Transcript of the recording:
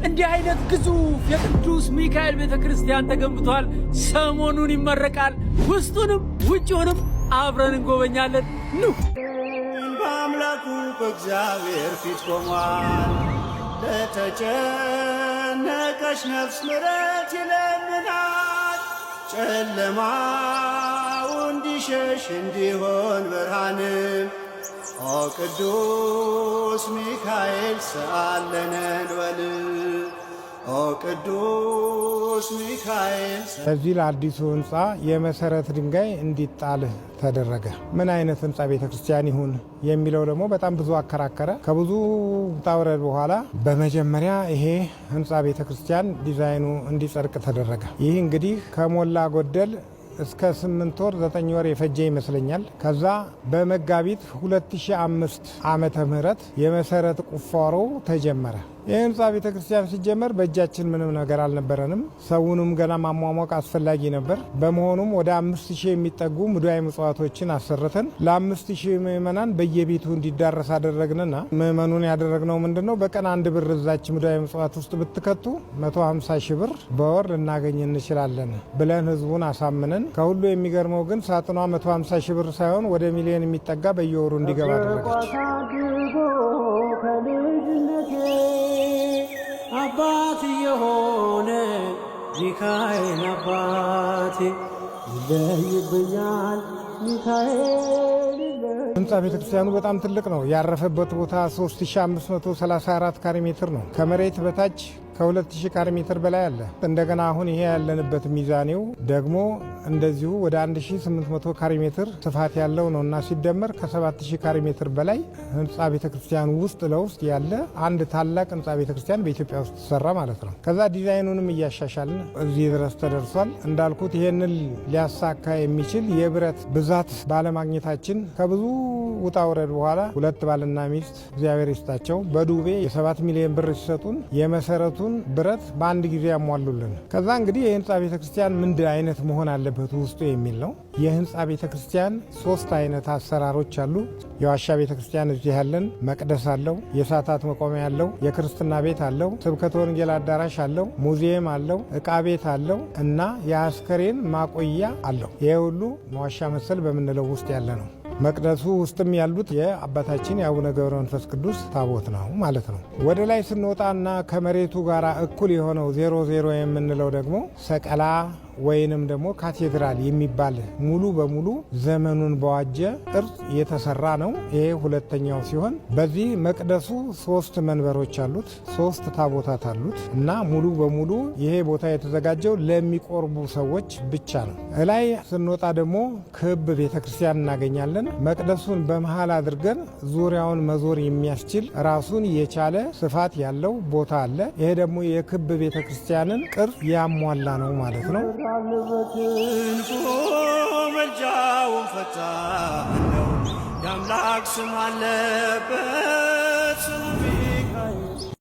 እንዲህ አይነት ግዙፍ የቅዱስ ሚካኤል ቤተክርስቲያን ተገንብቷል። ሰሞኑን ይመረቃል። ውስጡንም ውጭውንም አብረን እንጎበኛለን። ኑ በአምላኩ በእግዚአብሔር ፊት ቆሟል። ለተጨነቀች ነፍስ ምሕረት ይለምናል። ጨለማው እንዲሸሽ እንዲሆን ብርሃንም ኦ ቅዱስ ሚካኤል ሰአለነ እንበል። ኦ ቅዱስ ሚካኤል። ለዚህ ለአዲሱ ህንፃ የመሰረት ድንጋይ እንዲጣል ተደረገ። ምን አይነት ህንፃ ቤተክርስቲያን ይሁን የሚለው ደግሞ በጣም ብዙ አከራከረ። ከብዙ ውጣ ውረድ በኋላ በመጀመሪያ ይሄ ህንፃ ቤተክርስቲያን ዲዛይኑ እንዲጸድቅ ተደረገ። ይህ እንግዲህ ከሞላ ጎደል እስከ 8 ወር 9 ወር የፈጀ ይመስለኛል። ከዛ በመጋቢት 2005 ዓመተ ምህረት የመሰረት ቁፋሮ ተጀመረ። ይህ ህንፃ ቤተክርስቲያን ሲጀመር በእጃችን ምንም ነገር አልነበረንም። ሰውንም ገና ማሟሟቅ አስፈላጊ ነበር። በመሆኑም ወደ 5000 የሚጠጉ ሙዳየ ምጽዋቶችን አሰርተን ለ5000 ምዕመናን በየቤቱ እንዲዳረስ አደረግንና ምዕመኑን ያደረግነው ምንድነው በቀን 1 ብር እዛች ሙዳየ ምጽዋት ውስጥ ብትከቱ 150,000 ብር በወር ልናገኝ እንችላለን ብለን ህዝቡን አሳምነን፣ ከሁሉ የሚገርመው ግን ሳጥኗ 150,000 ብር ሳይሆን ወደ ሚሊዮን የሚጠጋ በየወሩ እንዲገባ አደረገች። አባት የሆነ ሚካኤል አባቴ ይለይብኛል ሚካኤል። ህንፃ ቤተክርስቲያኑ በጣም ትልቅ ነው። ያረፈበት ቦታ 3534 ካሬ ሜትር ነው። ከመሬት በታች ከ2000 ካሬ ሜትር በላይ አለ። እንደገና አሁን ይሄ ያለንበት ሚዛኔው ደግሞ እንደዚሁ ወደ 1800 ካሬ ሜትር ስፋት ያለው ነው እና ሲደመር ከ7000 ካሬ ሜትር በላይ ህንፃ ቤተክርስቲያን ውስጥ ለውስጥ ያለ አንድ ታላቅ ህንፃ ቤተክርስቲያን በኢትዮጵያ ውስጥ ተሰራ ማለት ነው። ከዛ ዲዛይኑንም እያሻሻልን እዚህ ድረስ ተደርሷል። እንዳልኩት ይሄንን ሊያሳካ የሚችል የብረት ብዛት ባለማግኘታችን ከብዙ ውጣ ውረድ በኋላ ሁለት ባልና ሚስት እግዚአብሔር ይስጣቸው በዱቤ የ7 ሚሊዮን ብር ሲሰጡን የመሰረቱ ብረት በአንድ ጊዜ ያሟሉልን። ከዛ እንግዲህ የህንፃ ቤተክርስቲያን ምንድን አይነት መሆን አለበት ውስጡ የሚል ነው። የህንፃ ቤተክርስቲያን 3 አይነት አሰራሮች አሉ። የዋሻ ቤተክርስቲያን እዚህ ያለን መቅደስ አለው፣ የሰዓታት መቆሚያ አለው፣ የክርስትና ቤት አለው፣ ስብከተ ወንጌል አዳራሽ አለው፣ ሙዚየም አለው፣ ዕቃ ቤት አለው እና የአስከሬን ማቆያ አለው። ይሄ ሁሉ መዋሻ መሰል በምንለው ውስጥ ያለ ነው። መቅደሱ ውስጥም ያሉት የአባታችን የአቡነ ገብረ መንፈስ ቅዱስ ታቦት ነው ማለት ነው። ወደ ላይ ስንወጣና ከመሬቱ ጋር እኩል የሆነው 00 የምንለው ደግሞ ሰቀላ ወይንም ደግሞ ካቴድራል የሚባል ሙሉ በሙሉ ዘመኑን በዋጀ ቅርጽ የተሰራ ነው። ይሄ ሁለተኛው ሲሆን በዚህ መቅደሱ 3 መንበሮች አሉት፣ 3 ታቦታት አሉት እና ሙሉ በሙሉ ይሄ ቦታ የተዘጋጀው ለሚቆርቡ ሰዎች ብቻ ነው። እላይ ስንወጣ ደግሞ ክብ ቤተክርስቲያን እናገኛለን። መቅደሱን በመሃል አድርገን ዙሪያውን መዞር የሚያስችል ራሱን የቻለ ስፋት ያለው ቦታ አለ። ይሄ ደግሞ የክብ ቤተክርስቲያንን ቅርጽ ያሟላ ነው ማለት ነው። መልጃውን ፈጣን ነው የአምላክ ስም አለበት